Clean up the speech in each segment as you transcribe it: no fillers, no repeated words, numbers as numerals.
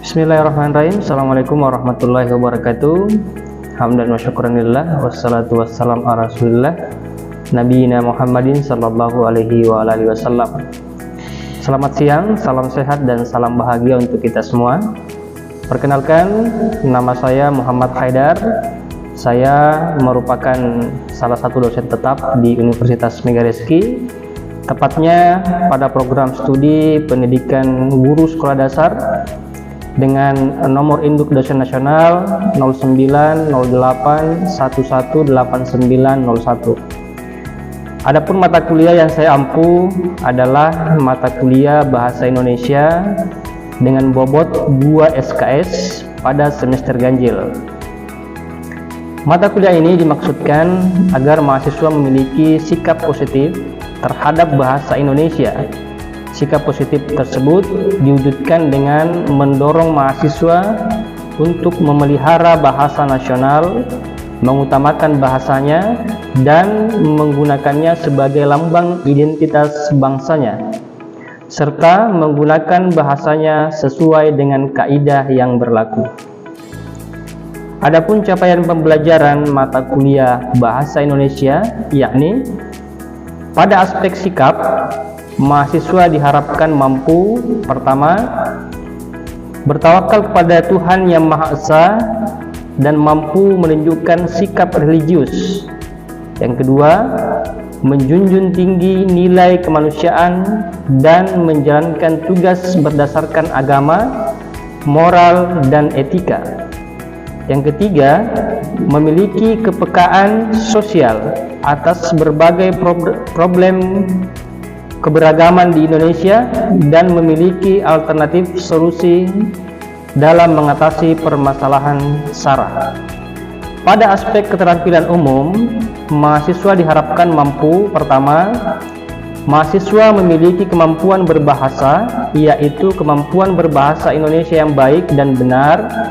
Bismillahirrahmanirrahim. Assalamualaikum warahmatullahi wabarakatuh. Hamdan wa syukranillah, wassalatu wassalam ala rasulillah nabiyina Muhammadin sallallahu alaihi wa alihi wasallam. Selamat siang, salam sehat dan salam bahagia untuk kita semua. Perkenalkan, nama saya Muhammad Haidar. Saya merupakan salah satu dosen tetap di Universitas Megarizky, tepatnya pada program studi pendidikan guru sekolah dasar dengan nomor induk dosen nasional 0908118901. Adapun mata kuliah yang saya ampu adalah mata kuliah Bahasa Indonesia dengan bobot 2 SKS pada semester ganjil. Mata kuliah ini dimaksudkan agar mahasiswa memiliki sikap positif terhadap bahasa Indonesia. Sikap positif tersebut diwujudkan dengan mendorong mahasiswa untuk memelihara bahasa nasional, mengutamakan bahasanya, dan menggunakannya sebagai lambang identitas bangsanya, serta menggunakan bahasanya sesuai dengan kaidah yang berlaku. Adapun capaian pembelajaran mata kuliah Bahasa Indonesia, yakni pada aspek sikap, mahasiswa diharapkan mampu, pertama, bertawakal kepada Tuhan Yang Maha Esa dan mampu menunjukkan sikap religius. Yang kedua, menjunjung tinggi nilai kemanusiaan dan menjalankan tugas berdasarkan agama, moral, dan etika. Yang ketiga, memiliki kepekaan sosial atas berbagai problem keberagaman di Indonesia dan memiliki alternatif solusi dalam mengatasi permasalahan SARA. Pada aspek keterampilan umum, mahasiswa diharapkan mampu, pertama, mahasiswa memiliki kemampuan berbahasa, yaitu kemampuan berbahasa Indonesia yang baik dan benar,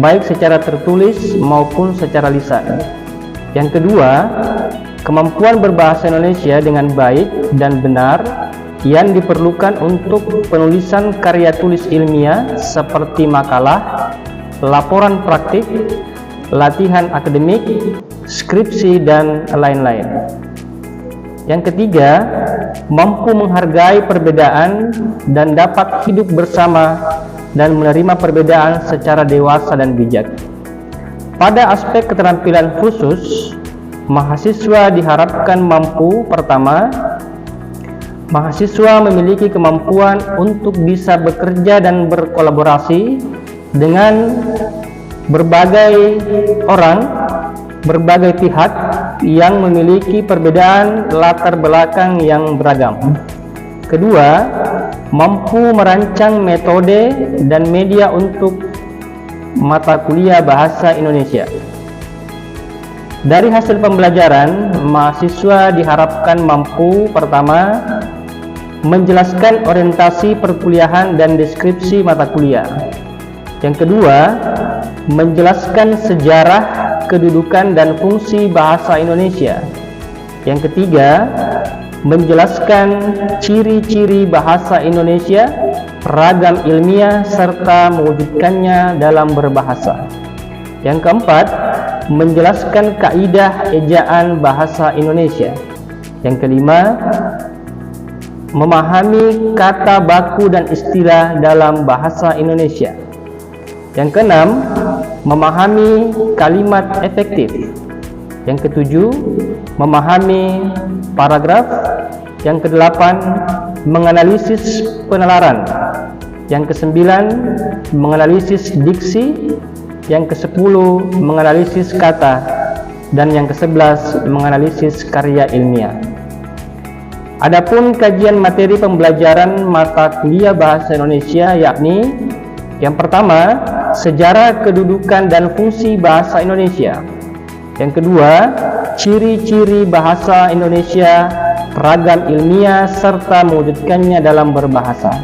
baik secara tertulis maupun secara lisan. Yang kedua, kemampuan berbahasa Indonesia dengan baik dan benar yang diperlukan untuk penulisan karya tulis ilmiah seperti makalah, laporan praktik, latihan akademik, skripsi, dan lain-lain. Yang ketiga, mampu menghargai perbedaan dan dapat hidup bersama dan menerima perbedaan secara dewasa dan bijak. Pada aspek keterampilan khusus, mahasiswa diharapkan mampu, pertama, mahasiswa memiliki kemampuan untuk bisa bekerja dan berkolaborasi dengan berbagai orang, berbagai pihak yang memiliki perbedaan latar belakang yang beragam. Kedua, mampu merancang metode dan media untuk mata kuliah Bahasa Indonesia. Dari hasil pembelajaran, mahasiswa diharapkan mampu, pertama, menjelaskan orientasi perkuliahan dan deskripsi mata kuliah. Yang kedua, menjelaskan sejarah, kedudukan, dan fungsi bahasa Indonesia. Yang ketiga, menjelaskan ciri-ciri bahasa Indonesia, ragam ilmiah, serta mewujudkannya dalam berbahasa. Yang keempat, menjelaskan kaidah ejaan bahasa Indonesia. Yang kelima, memahami kata baku dan istilah dalam bahasa Indonesia. Yang keenam, memahami kalimat efektif. Yang ketujuh, memahami paragraf. Yang kedelapan, menganalisis penalaran. Yang kesembilan, menganalisis diksi. Yang kesepuluh, menganalisis kata. Dan yang kesebelas, menganalisis karya ilmiah. Adapun kajian materi pembelajaran mata kuliah Bahasa Indonesia, yakni yang pertama, sejarah, kedudukan, dan fungsi bahasa Indonesia. Yang kedua, ciri-ciri bahasa Indonesia, ragam ilmiah, serta mewujudkannya dalam berbahasa.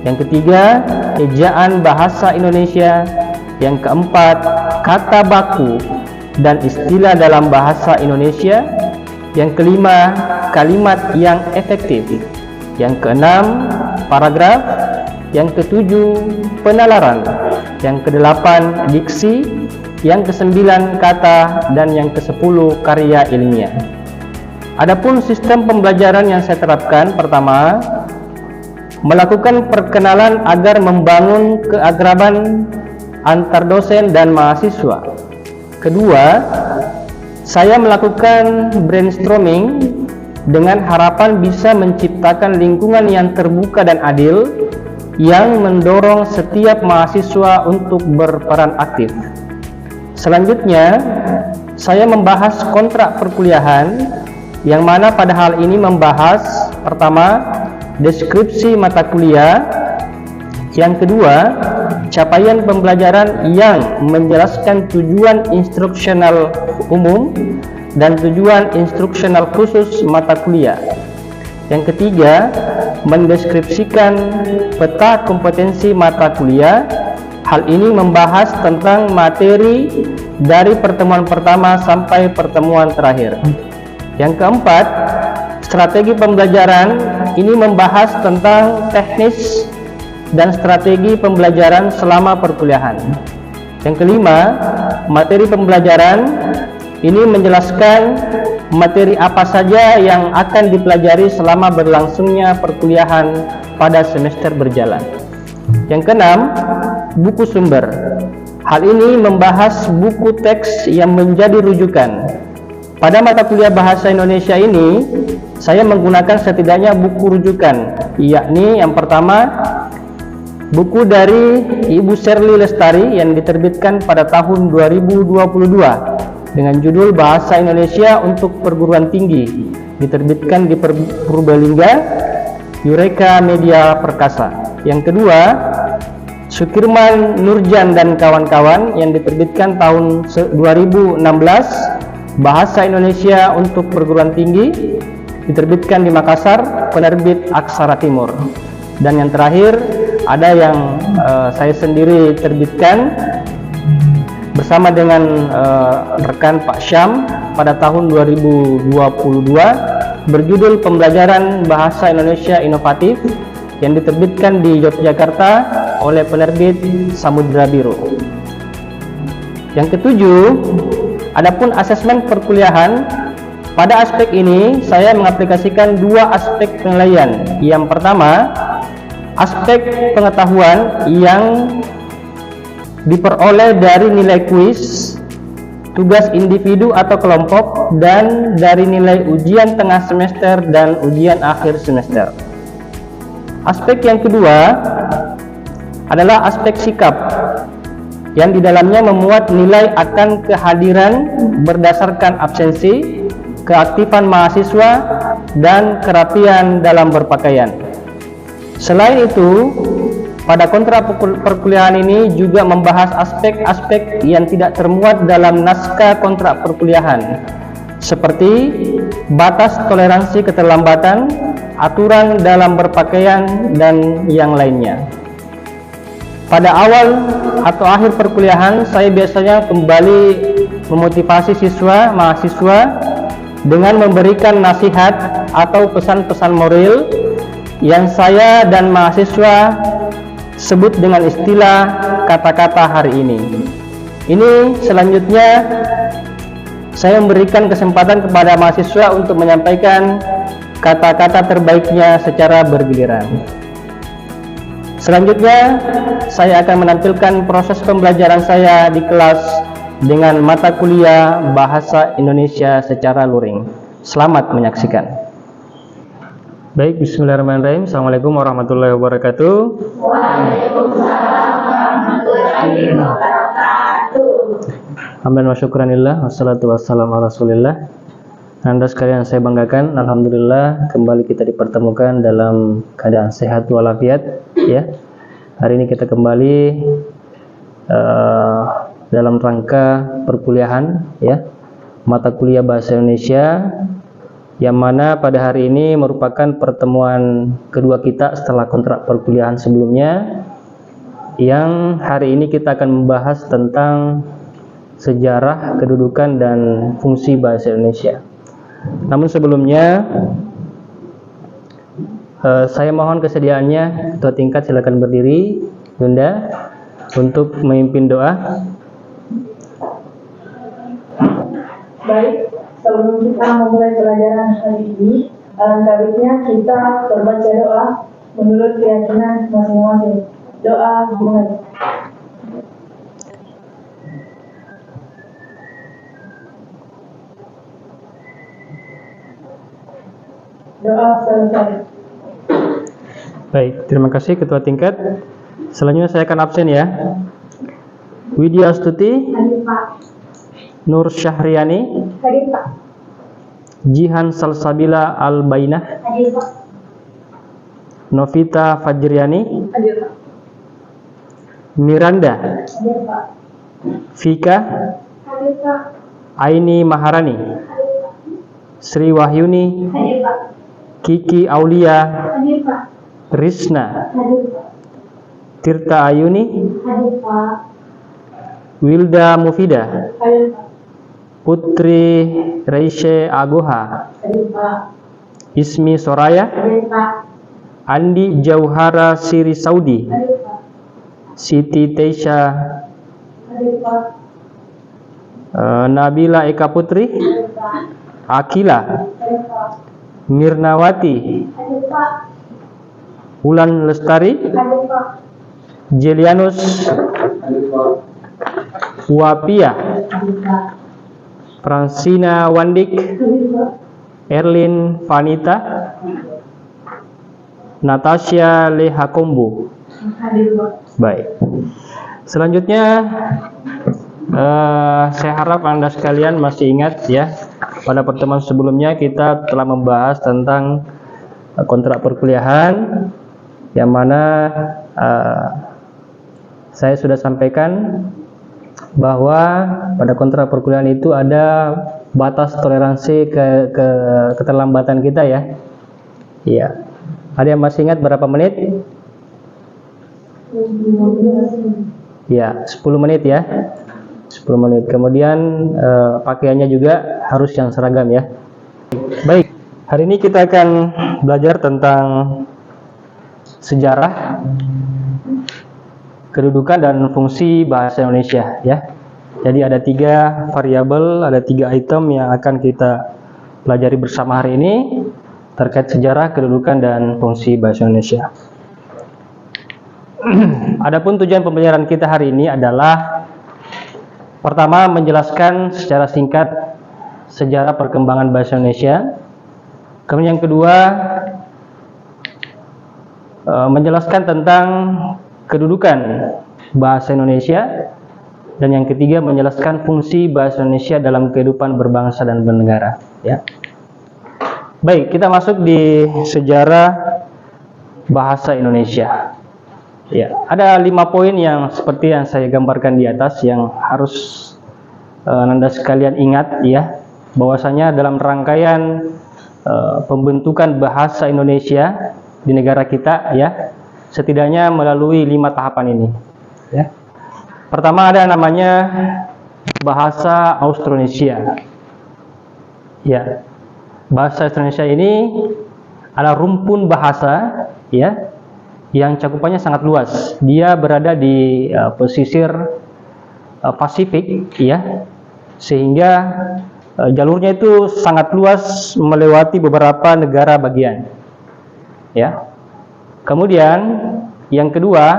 Yang ketiga, ejaan bahasa Indonesia. Yang keempat, kata baku dan istilah dalam bahasa Indonesia. Yang kelima, kalimat yang efektif. Yang keenam, paragraf. Yang ketujuh, penalaran. Yang kedelapan, diksi. Yang kesembilan, kata. Dan yang kesepuluh, karya ilmiah. Adapun sistem pembelajaran yang saya terapkan, pertama, melakukan perkenalan agar membangun keakraban antar dosen dan mahasiswa. Kedua, saya melakukan brainstorming dengan harapan bisa menciptakan lingkungan yang terbuka dan adil yang mendorong setiap mahasiswa untuk berperan aktif. Selanjutnya, saya membahas kontrak perkuliahan yang mana pada hal ini membahas pertama, deskripsi mata kuliah. Yang kedua, capaian pembelajaran yang menjelaskan tujuan instruksional umum dan tujuan instruksional khusus mata kuliah. Yang ketiga, mendeskripsikan peta kompetensi mata kuliah. Hal ini membahas tentang materi dari pertemuan pertama sampai pertemuan terakhir. Yang keempat, strategi pembelajaran. Ini membahas tentang teknis dan strategi pembelajaran selama perkuliahan. Yang kelima, materi pembelajaran. Ini menjelaskan materi apa saja yang akan dipelajari selama berlangsungnya perkuliahan pada semester berjalan. Yang keenam, buku sumber. Hal ini membahas buku teks yang menjadi rujukan. Pada mata kuliah Bahasa Indonesia ini, saya menggunakan setidaknya buku rujukan, yakni yang pertama, buku dari Ibu Sherly Lestari yang diterbitkan pada tahun 2022 dengan judul Bahasa Indonesia untuk Perguruan Tinggi, diterbitkan di Purbalingga, Eureka Media Perkasa. Yang kedua, Sukirman Nurjan dan kawan-kawan yang diterbitkan tahun 2016, Bahasa Indonesia untuk Perguruan Tinggi, diterbitkan di Makassar, penerbit Aksara Timur. Dan yang terakhir, ada yang saya sendiri terbitkan bersama dengan rekan Pak Syam pada tahun 2022, berjudul Pembelajaran Bahasa Indonesia Inovatif, yang diterbitkan di Yogyakarta oleh penerbit Samudra Biru. Yang ketujuh, adapun asesmen perkuliahan. Pada aspek ini saya mengaplikasikan dua aspek penilaian. Yang pertama, aspek pengetahuan yang diperoleh dari nilai kuis, tugas individu atau kelompok, dan dari nilai ujian tengah semester dan ujian akhir semester. Aspek yang kedua adalah aspek sikap, yang di dalamnya memuat nilai akan kehadiran berdasarkan absensi, keaktifan mahasiswa, dan kerapian dalam berpakaian. Selain itu, pada kontrak perkuliahan ini juga membahas aspek-aspek yang tidak termuat dalam naskah kontrak perkuliahan, seperti batas toleransi keterlambatan, aturan dalam berpakaian, dan yang lainnya. Pada awal atau akhir perkuliahan, saya biasanya kembali memotivasi mahasiswa dengan memberikan nasihat atau pesan-pesan moral yang saya dan mahasiswa sebut dengan istilah kata-kata hari ini. Ini selanjutnya saya memberikan kesempatan kepada mahasiswa untuk menyampaikan kata-kata terbaiknya secara bergiliran. Selanjutnya, saya akan menampilkan proses pembelajaran saya di kelas dengan mata kuliah Bahasa Indonesia secara luring. Selamat menyaksikan. Baik, bismillahirrahmanirrahim. Assalamualaikum warahmatullahi wabarakatuh. Waalaikumsalam warahmatullahi wabarakatuh. Hamdan wa syukranillah, wassalatu wassalamu ala rasulillah. Anda sekalian saya banggakan, alhamdulillah kembali kita dipertemukan dalam keadaan sehat walafiat, ya. Hari ini kita kembali dalam rangka perkuliahan, ya, mata kuliah Bahasa Indonesia, yang mana pada hari ini merupakan pertemuan kedua kita setelah kontrak perkuliahan sebelumnya, yang hari ini kita akan membahas tentang sejarah, kedudukan, dan fungsi bahasa Indonesia. Namun sebelumnya, Saya mohon kesediaannya, ketua tingkat silakan berdiri, Bunda, untuk memimpin doa. Baik, sebelum kita memulai pelajaran hari ini, alangkah baiknya kita berbaca doa menurut keyakinan masing-masing. Doa dimulai. Doa selesai. Baik, terima kasih ketua tingkat. Selanjutnya saya akan absen ya. Widya Astuti, Hadir Pak. Nur Syahriani, Hadir Pak. Jihan Salsabila Al-Bainah, Hadir Pak. Novita Fajriani, Hadir Pak. Miranda, Hadir Pak. Vika, Hadir Pak. Aini Maharani, Hadir Pak. Sri Wahyuni, Hadir Pak. Kiki Aulia, Hadir Pak. Risna, Hadir Pak. Tirta Ayuni, Hadir Pak. Wilda Mufida, Hadir Pak. Putri Reishe Agoha, Hadir Pak. Ismi Soraya, Hadir Pak. Andi Jauhara Siri Saudi, Hadir Pak. Siti Teisha, Hadir Pak. Nabila Eka Putri, Hadir Pak. Akila, Hadir Pak. Mirnawati, Hadir Pak. Wulan Lestari, Hadir Pak. Jelianus, Wapia, Hadir Pak. Fransina Wandik, Hadir Pak. Erlin Vanita, Natasha Lehakombu. Hadir Pak. Baik. Selanjutnya saya harap Anda sekalian masih ingat ya, pada pertemuan sebelumnya kita telah membahas tentang kontrak perkuliahan, yang mana saya sudah sampaikan bahwa pada kontrak perkuliahan itu ada batas toleransi keterlambatan kita ya. Iya. Ada yang masih ingat berapa menit? Ya, 10 menit ya. 10 menit. Kemudian pakaiannya juga harus yang seragam ya. Baik, hari ini kita akan belajar tentang sejarah, kedudukan dan fungsi bahasa Indonesia ya. Jadi ada 3 variabel, ada 3 item yang akan kita pelajari bersama hari ini terkait sejarah, kedudukan dan fungsi bahasa Indonesia. Adapun tujuan pembelajaran kita hari ini adalah pertama menjelaskan secara singkat sejarah perkembangan bahasa Indonesia. Kemudian yang kedua menjelaskan tentang kedudukan bahasa Indonesia, dan yang ketiga menjelaskan fungsi bahasa Indonesia dalam kehidupan berbangsa dan bernegara ya. Baik, kita masuk di sejarah bahasa Indonesia. Ya, ada 5 poin yang seperti yang saya gambarkan di atas yang harus Anda sekalian ingat ya, bahwasanya dalam rangkaian pembentukan bahasa Indonesia di negara kita ya, setidaknya melalui 5 tahapan ini ya. Pertama ada namanya bahasa Austronesia ya. Bahasa Indonesia ini adalah rumpun bahasa ya, yang cakupannya sangat luas. Dia berada di pesisir Pasifik ya, sehingga jalurnya itu sangat luas melewati beberapa negara bagian ya. Kemudian yang kedua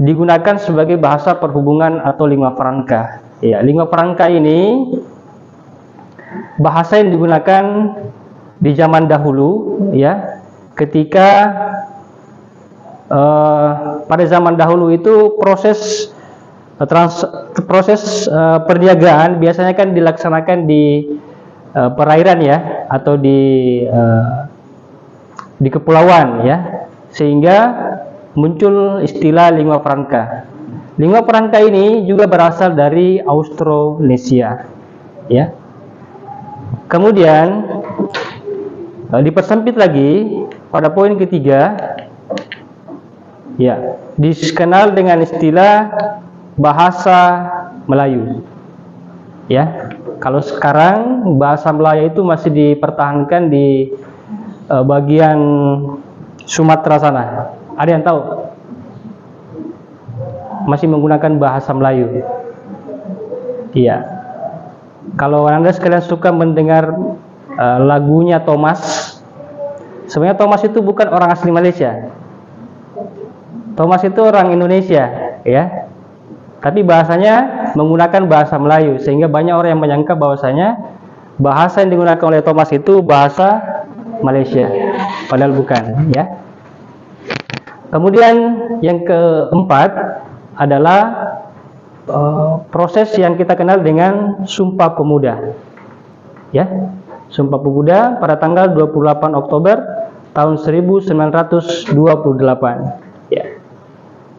digunakan sebagai bahasa perhubungan atau lingua franca ya. Lingua franca ini bahasa yang digunakan di zaman dahulu ya, ketika pada zaman dahulu itu proses perniagaan biasanya kan dilaksanakan di perairan ya, atau di kepulauan ya, sehingga muncul istilah lingua franca. Lingua franca ini juga berasal dari Austronesia ya. Kemudian dipersempit lagi pada poin ketiga ya, dikenal dengan istilah bahasa Melayu ya. Kalau sekarang bahasa Melayu itu masih dipertahankan di bagian Sumatera sana? Ada yang tahu? Masih menggunakan bahasa Melayu. Iya. Kalau Anda sekalian suka mendengar lagunya Thomas, sebenarnya Thomas itu bukan orang asli Malaysia. Thomas itu orang Indonesia, ya. Tapi bahasanya menggunakan bahasa Melayu, sehingga banyak orang yang menyangka bahwasanya bahasa yang digunakan oleh Thomas itu bahasa Malaysia, padahal bukan, ya. Kemudian yang keempat adalah proses yang kita kenal dengan Sumpah Pemuda, ya. Sumpah Pemuda pada tanggal 28 Oktober tahun 1928, ya.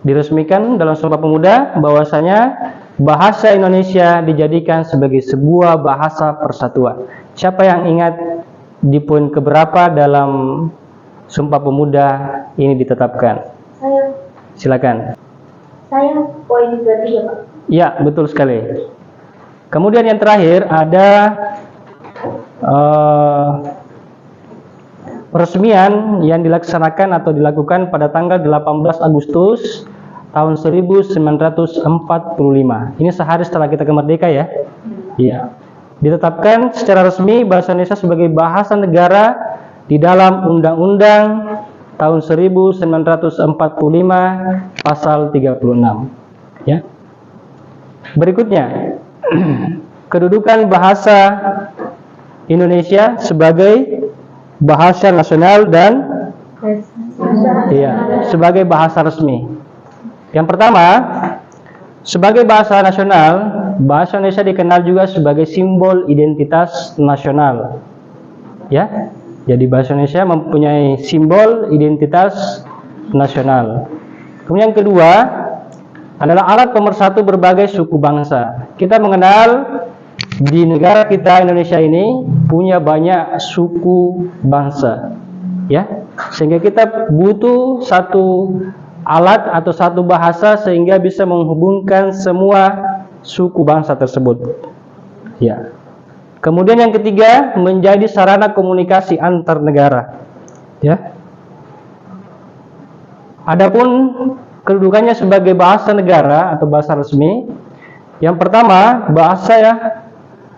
Diresmikan dalam Sumpah Pemuda bahwasanya bahasa Indonesia dijadikan sebagai sebuah bahasa persatuan. Siapa yang ingat di poin keberapa dalam Sumpah Pemuda ini ditetapkan? Saya. Silakan. Saya poin ketiga, Pak. Ya, betul sekali. Kemudian yang terakhir ada peresmian yang dilaksanakan atau dilakukan pada tanggal 18 Agustus tahun 1945. Ini sehari setelah kita kemerdekaan, ya. Iya. Ditetapkan secara resmi bahasa Indonesia sebagai bahasa negara di dalam Undang-Undang tahun 1945 pasal 36, ya. Berikutnya, kedudukan bahasa Indonesia sebagai bahasa nasional dan sebagai bahasa resmi. Yang pertama, sebagai bahasa nasional, bahasa Indonesia dikenal juga sebagai simbol identitas nasional, ya. Jadi bahasa Indonesia mempunyai simbol identitas nasional. Kemudian yang kedua adalah alat pemersatu berbagai suku bangsa. Kita mengenal di negara kita Indonesia ini punya banyak suku bangsa, ya. Sehingga kita butuh satu alat atau satu bahasa sehingga bisa menghubungkan semua suku bangsa tersebut, ya. Kemudian yang ketiga, menjadi sarana komunikasi antar negara, ya. Adapun kedudukannya sebagai bahasa negara atau bahasa resmi, yang pertama, bahasa ya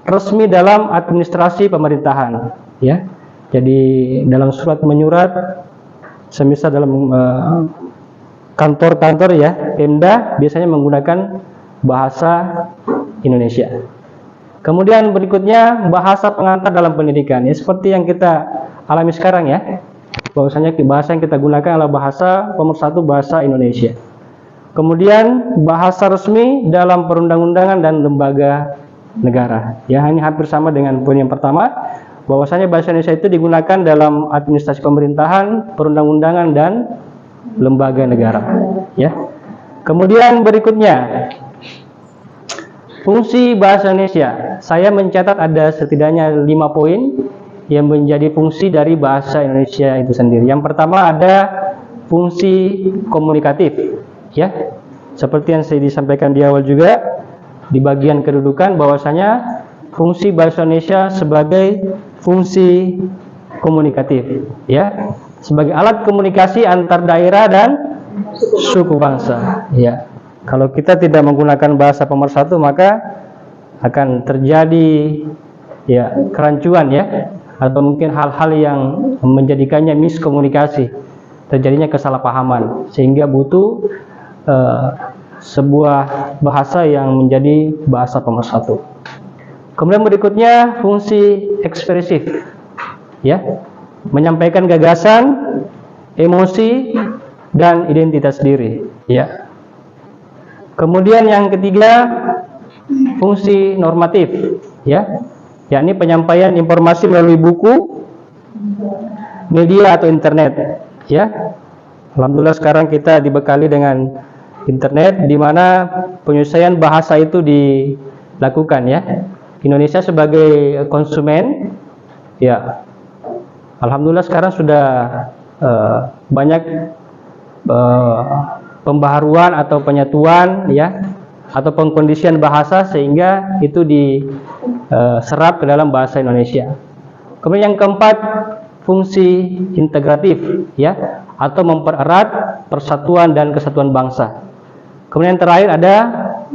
resmi dalam administrasi pemerintahan, ya. Jadi dalam surat menyurat, semisal dalam kantor-kantor, ya, Pemda biasanya menggunakan bahasa Indonesia. Kemudian berikutnya bahasa pengantar dalam pendidikan, ya, seperti yang kita alami sekarang, ya, bahwasanya bahasa yang kita gunakan adalah bahasa pemersatu bahasa Indonesia. Kemudian bahasa resmi dalam perundang-undangan dan lembaga negara, ya. Ini hampir sama dengan poin yang pertama, bahwasanya bahasa Indonesia itu digunakan dalam administrasi pemerintahan, perundang-undangan dan lembaga negara, ya. Kemudian berikutnya, fungsi bahasa Indonesia. Saya mencatat ada setidaknya 5 poin yang menjadi fungsi dari bahasa Indonesia itu sendiri. Yang pertama ada fungsi komunikatif, ya. Seperti yang saya disampaikan di awal juga di bagian kedudukan, bahwasanya fungsi bahasa Indonesia sebagai fungsi komunikatif, ya, sebagai alat komunikasi antar daerah dan suku bangsa, ya. Kalau kita tidak menggunakan bahasa pemersatu, maka akan terjadi, ya, kerancuan, ya, atau mungkin hal-hal yang menjadikannya miskomunikasi, terjadinya kesalahpahaman, sehingga butuh sebuah bahasa yang menjadi bahasa pemersatu. Kemudian berikutnya fungsi ekspresif, ya, menyampaikan gagasan, emosi dan identitas diri, ya. Kemudian yang ketiga, fungsi normatif, ya, yakni penyampaian informasi melalui buku, media atau internet, ya. Alhamdulillah sekarang kita dibekali dengan internet, di mana penyelesaian bahasa itu dilakukan, ya. Indonesia sebagai konsumen, ya, alhamdulillah sekarang sudah banyak pembaharuan atau penyatuan, ya, atau pengkondisian bahasa sehingga itu diserap ke dalam bahasa Indonesia. Kemudian yang keempat, fungsi integratif, ya, atau mempererat persatuan dan kesatuan bangsa. Kemudian terakhir ada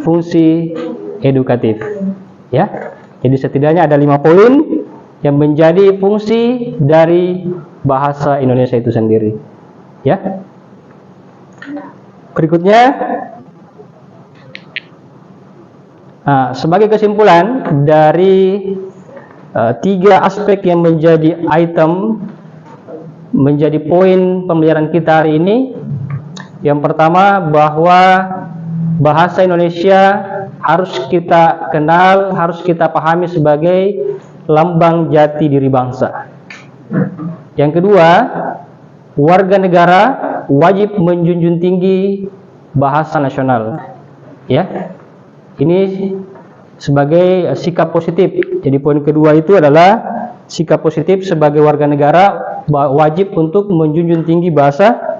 fungsi edukatif, ya. Jadi setidaknya ada 5 poin yang menjadi fungsi dari bahasa Indonesia itu sendiri, ya. Berikutnya, sebagai kesimpulan dari 3 aspek yang menjadi item, menjadi poin pembelajaran kita hari ini. Yang pertama, bahwa bahasa Indonesia harus kita kenal, harus kita pahami sebagai lambang jati diri bangsa. Yang kedua, warga negara wajib menjunjung tinggi bahasa nasional, ya. Ini sebagai sikap positif. Jadi poin kedua itu adalah sikap positif sebagai warga negara wajib untuk menjunjung tinggi bahasa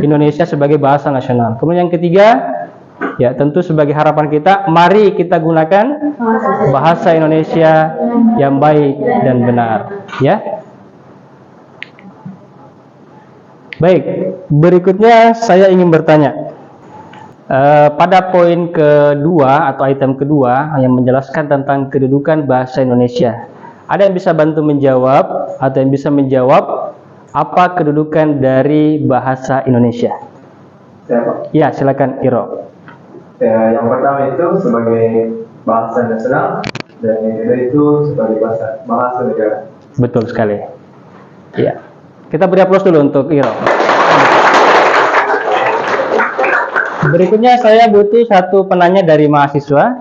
Indonesia sebagai bahasa nasional. Kemudian yang ketiga, ya tentu sebagai harapan kita, mari kita gunakan bahasa Indonesia yang baik dan benar, ya. Baik, berikutnya saya ingin bertanya. Pada poin kedua atau item kedua yang menjelaskan tentang kedudukan bahasa Indonesia, ada yang bisa bantu menjawab atau yang bisa menjawab apa kedudukan dari bahasa Indonesia? Siapa? Ya, silakan Iro. Yang pertama itu sebagai bahasa nasional dan yang kedua itu sebagai bahasa negara. Betul sekali. Ya. Kita beri aplaus dulu untuk Iro. Berikutnya saya butuh satu penanya dari mahasiswa.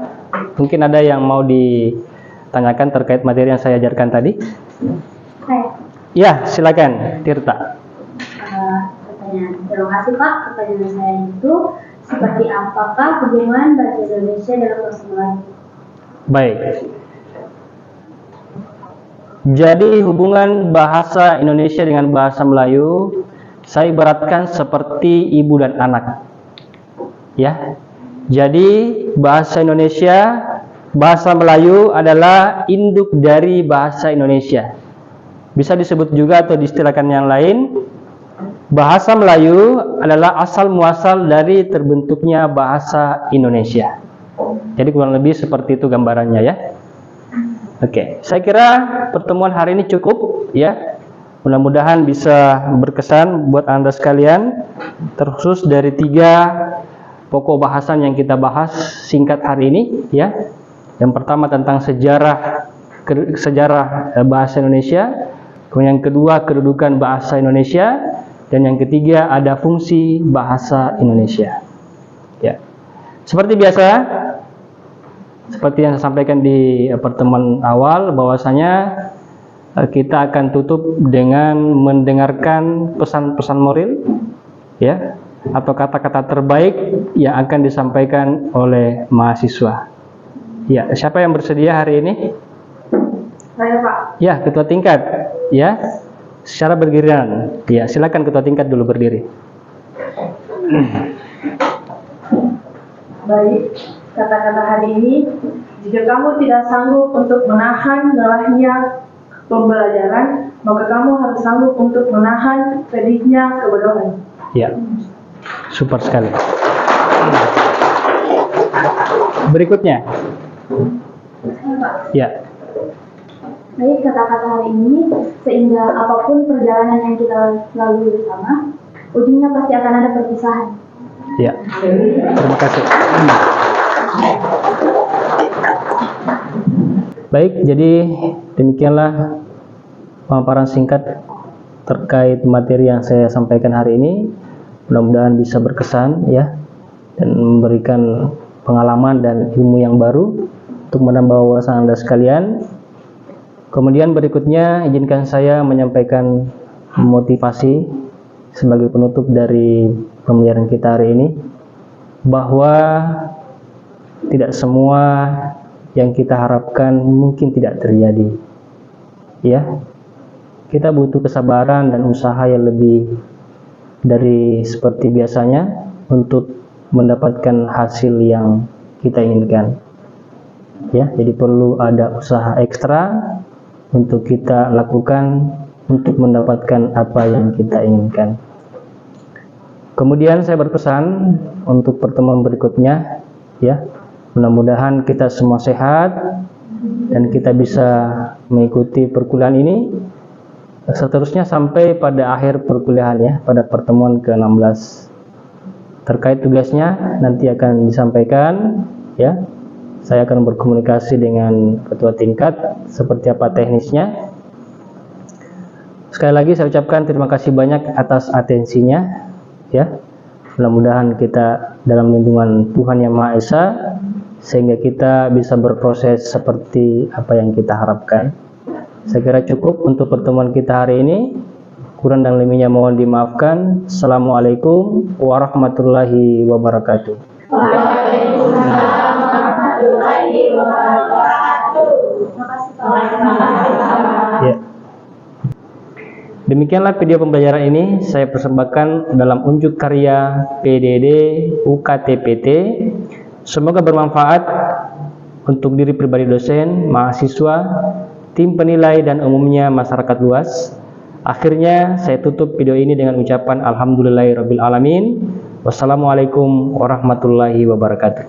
Mungkin ada yang mau ditanyakan terkait materi yang saya ajarkan tadi. Saya. Ya, silakan Tirta. Pertanyaan. Terima kasih Pak. Pertanyaan saya itu seperti apakah hubungan bahasa Indonesia dalam bahasa Melayu? Baik. Jadi hubungan bahasa Indonesia dengan bahasa Melayu saya ibaratkan seperti ibu dan anak, ya. Jadi bahasa Indonesia, bahasa Melayu adalah induk dari bahasa Indonesia. Bisa disebut juga atau diistilahkan yang lain, bahasa Melayu adalah asal muasal dari terbentuknya bahasa Indonesia. Jadi kurang lebih seperti itu gambarannya, ya. Oke, saya kira pertemuan hari ini cukup, ya. Mudah-mudahan bisa berkesan buat Anda sekalian, terkhusus dari 3 pokok bahasan yang kita bahas singkat hari ini, ya. Yang pertama tentang sejarah bahasa Indonesia, kemudian yang kedua kedudukan bahasa Indonesia, dan yang ketiga ada fungsi bahasa Indonesia. Ya. Seperti biasa, seperti yang saya sampaikan di pertemuan awal, bahwasanya kita akan tutup dengan mendengarkan pesan-pesan moral, ya, atau kata-kata terbaik yang akan disampaikan oleh mahasiswa. Ya, siapa yang bersedia hari ini? Saya Pak. Ya, ketua tingkat, ya, secara bergiliran. Ya, silakan ketua tingkat dulu berdiri. Baik, kata-kata hari ini, jika kamu tidak sanggup untuk menahan lelahnya pembelajaran, maka kamu harus sanggup untuk menahan pedihnya kebodohan. Ya, super sekali. Berikutnya, ya. Baik, kata-kata hari ini, sehingga apapun perjalanan yang kita lalui bersama, ujungnya pasti akan ada perpisahan. Ya, terima kasih. Baik, jadi demikianlah pemaparan singkat terkait materi yang saya sampaikan hari ini. Mudah-mudahan bisa berkesan, ya, dan memberikan pengalaman dan ilmu yang baru untuk menambah wawasan Anda sekalian. Kemudian berikutnya izinkan saya menyampaikan motivasi sebagai penutup dari pembelajaran kita hari ini, bahwa tidak semua yang kita harapkan mungkin tidak terjadi, ya. Kita butuh kesabaran dan usaha yang lebih dari seperti biasanya untuk mendapatkan hasil yang kita inginkan, ya. Jadi perlu ada usaha ekstra untuk kita lakukan untuk mendapatkan apa yang kita inginkan. Kemudian saya berpesan untuk pertemuan berikutnya, ya, mudah-mudahan kita semua sehat dan kita bisa mengikuti perkuliahan ini seterusnya sampai pada akhir perkuliahan, ya, pada pertemuan ke-16. Terkait tugasnya nanti akan disampaikan, ya. Saya akan berkomunikasi dengan ketua tingkat seperti apa teknisnya. Sekali lagi saya ucapkan terima kasih banyak atas atensinya, ya. Mudah-mudahan kita dalam lindungan Tuhan Yang Maha Esa sehingga kita bisa berproses seperti apa yang kita harapkan. Saya kira cukup untuk pertemuan kita hari ini. Kurang dan lebihnya mohon dimaafkan. Assalamualaikum warahmatullahi wabarakatuh. Waalaikumsalam warahmatullahi wabarakatuh. Ya. Demikianlah video pembelajaran ini saya persembahkan dalam unjuk karya PDD UKTPT. Semoga bermanfaat untuk diri pribadi dosen, mahasiswa, tim penilai dan umumnya masyarakat luas. Akhirnya saya tutup video ini dengan ucapan alhamdulillahirabbil alamin. Wassalamualaikum warahmatullahi wabarakatuh.